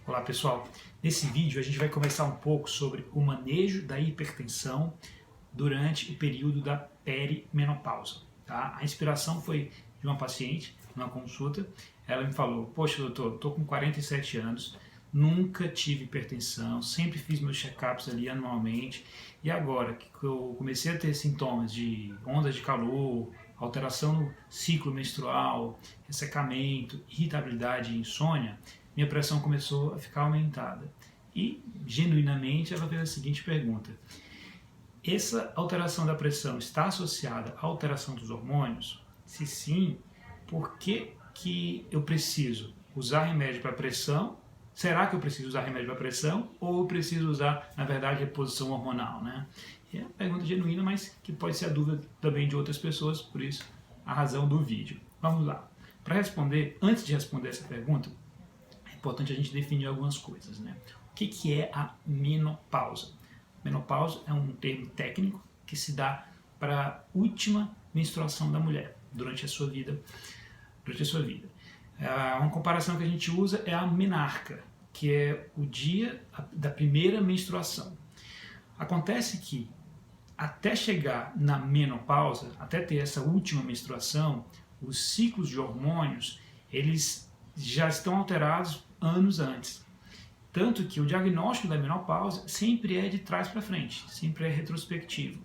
Olá pessoal, nesse vídeo a gente vai conversar um pouco sobre o manejo da hipertensão durante o período da perimenopausa. Tá? A inspiração foi de uma paciente, numa consulta. Ela me falou: poxa doutor, estou com 47 anos, nunca tive hipertensão, sempre fiz meus check-ups ali anualmente, e agora que eu comecei a ter sintomas de ondas de calor, alteração no ciclo menstrual, ressecamento, irritabilidade e insônia, minha pressão começou a ficar aumentada. E, genuinamente, ela fez a seguinte pergunta: essa alteração da pressão está associada à alteração dos hormônios? Se sim, por que eu preciso usar remédio para pressão? Será que eu preciso usar remédio para pressão ou eu preciso usar, na verdade, reposição hormonal, né? É uma pergunta genuína, mas que pode ser a dúvida também de outras pessoas, por isso a razão do vídeo. Vamos lá. Para responder, antes de responder essa pergunta, é importante a gente definir algumas coisas, né? O que é a menopausa? Menopausa é um termo técnico que se dá para a última menstruação da mulher durante a sua vida. Uma comparação que a gente usa é a menarca, que é o dia da primeira menstruação. Acontece que até chegar na menopausa, até ter essa última menstruação, os ciclos de hormônios, eles já estão alterados anos antes. Tanto que o diagnóstico da menopausa sempre é de trás para frente, sempre é retrospectivo.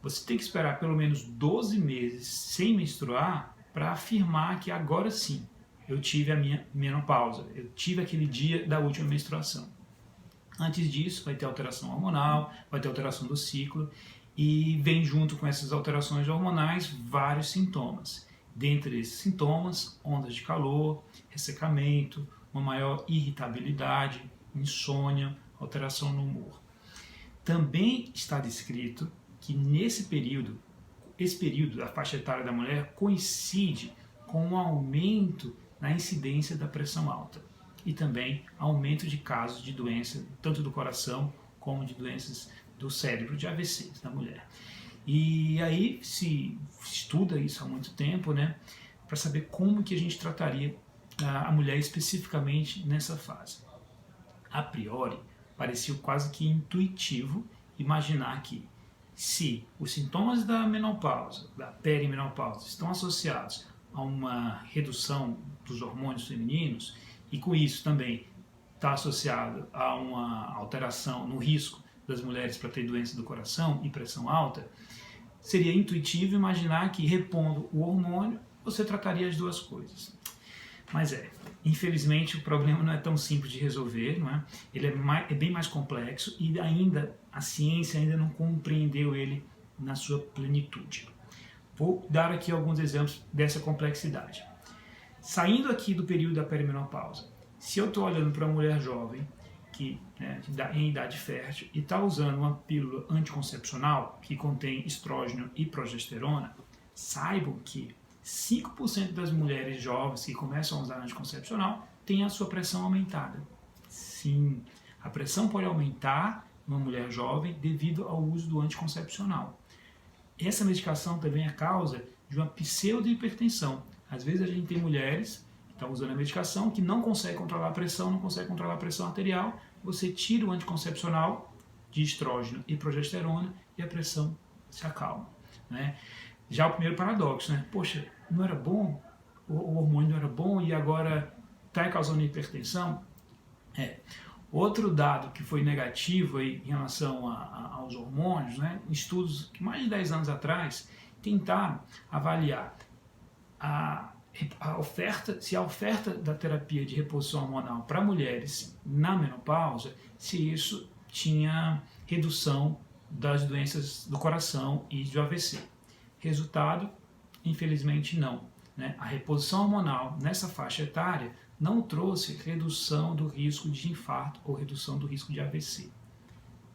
Você tem que esperar pelo menos 12 meses sem menstruar para afirmar que agora sim eu tive a minha menopausa, eu tive aquele dia da última menstruação. Antes disso vai ter alteração hormonal, vai ter alteração do ciclo e vem junto com essas alterações hormonais vários sintomas. Dentre esses sintomas, ondas de calor, ressecamento, uma maior irritabilidade, insônia, alteração no humor. Também está descrito que esse período da faixa etária da mulher coincide com um aumento na incidência da pressão alta e também aumento de casos de doença, tanto do coração como de doenças do cérebro, de AVCs da mulher. E aí se estuda isso há muito tempo, né, para saber como que a gente trataria a mulher especificamente nessa fase. A priori, parecia quase que intuitivo imaginar que se os sintomas da menopausa, da perimenopausa, estão associados a uma redução dos hormônios femininos e com isso também está associado a uma alteração no risco das mulheres para ter doença do coração e pressão alta, seria intuitivo imaginar que repondo o hormônio você trataria as duas coisas. Mas infelizmente o problema não é tão simples de resolver, não é? Ele é bem mais complexo e a ciência ainda não compreendeu ele na sua plenitude. Vou dar aqui alguns exemplos dessa complexidade. Saindo aqui do período da perimenopausa, se eu estou olhando para uma mulher jovem, que em idade fértil, e está usando uma pílula anticoncepcional que contém estrógeno e progesterona, saibam que 5% das mulheres jovens que começam a usar anticoncepcional têm a sua pressão aumentada. Sim, a pressão pode aumentar numa mulher jovem devido ao uso do anticoncepcional. Essa medicação também é causa de uma pseudo-hipertensão. Às vezes a gente tem mulheres que estão usando a medicação que não conseguem controlar a pressão, não conseguem controlar a pressão arterial, você tira o anticoncepcional de estrógeno e progesterona e a pressão se acalma, né? Já o primeiro paradoxo, né? Poxa, não era bom, o hormônio não era bom e agora está causando hipertensão? Outro dado que foi negativo aí em relação aos hormônios, né? Estudos que mais de 10 anos atrás tentaram avaliar se a oferta da terapia de reposição hormonal para mulheres na menopausa, se isso tinha redução das doenças do coração e do AVC. Resultado, infelizmente não, né? A reposição hormonal nessa faixa etária não trouxe redução do risco de infarto ou redução do risco de AVC.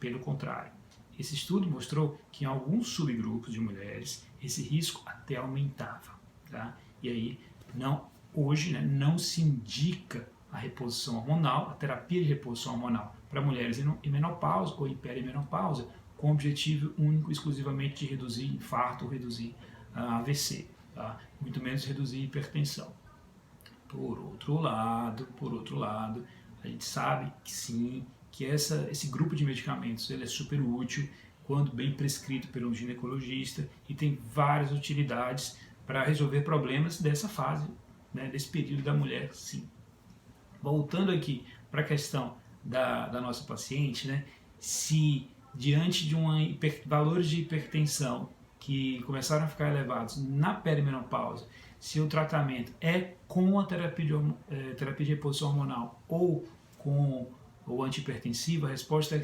Pelo contrário, esse estudo mostrou que em alguns subgrupos de mulheres esse risco até aumentava. Tá? E aí, hoje não se indica a reposição hormonal, a terapia de reposição hormonal para mulheres em menopausa ou em perimenopausa, com o objetivo único exclusivamente de reduzir infarto ou reduzir AVC, tá? Muito menos reduzir hipertensão. Por outro lado, A gente sabe que sim, que esse grupo de medicamentos ele é super útil quando bem prescrito pelo ginecologista e tem várias utilidades para resolver problemas dessa fase, né, desse período da mulher, sim. Voltando aqui para a questão da nossa paciente, né, se diante de valores de hipertensão que começaram a ficar elevados na perimenopausa, se o tratamento é com a terapia de reposição hormonal ou com o antihipertensivo, a resposta é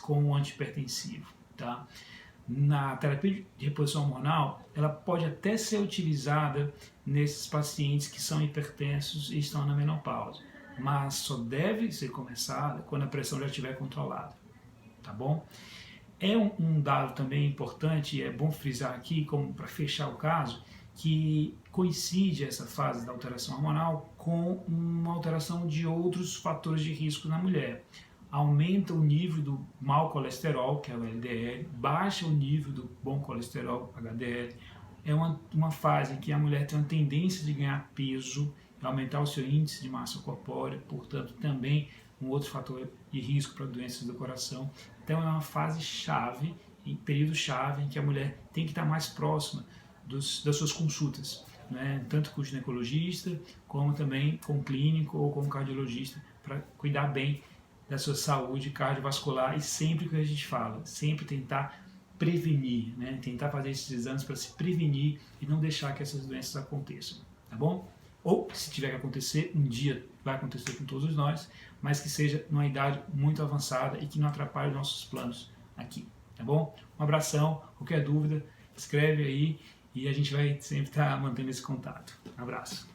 com o antihipertensivo. Tá? Na terapia de reposição hormonal, ela pode até ser utilizada nesses pacientes que são hipertensos e estão na menopausa, mas só deve ser começada quando a pressão já estiver controlada, tá bom? É um dado também importante, é bom frisar aqui, como para fechar o caso, que coincide essa fase da alteração hormonal com uma alteração de outros fatores de risco na mulher. Aumenta o nível do mau colesterol, que é o LDL, baixa o nível do bom colesterol, HDL. É uma fase em que a mulher tem uma tendência de ganhar peso, aumentar o seu índice de massa corpórea, portanto também um outro fator de risco para doenças do coração. Então é uma fase chave, período chave, em que a mulher tem que estar mais próxima das suas consultas, né? Tanto com o ginecologista, como também com o clínico ou com o cardiologista, para cuidar bem da sua saúde cardiovascular e sempre que a gente fala, sempre tentar prevenir, né? Tentar fazer esses exames para se prevenir e não deixar que essas doenças aconteçam, tá bom? Ou, se tiver que acontecer, um dia vai acontecer com todos nós, mas que seja numa idade muito avançada e que não atrapalhe os nossos planos aqui, tá bom? Um abração, qualquer dúvida, escreve aí e a gente vai sempre estar mantendo esse contato. Um abraço.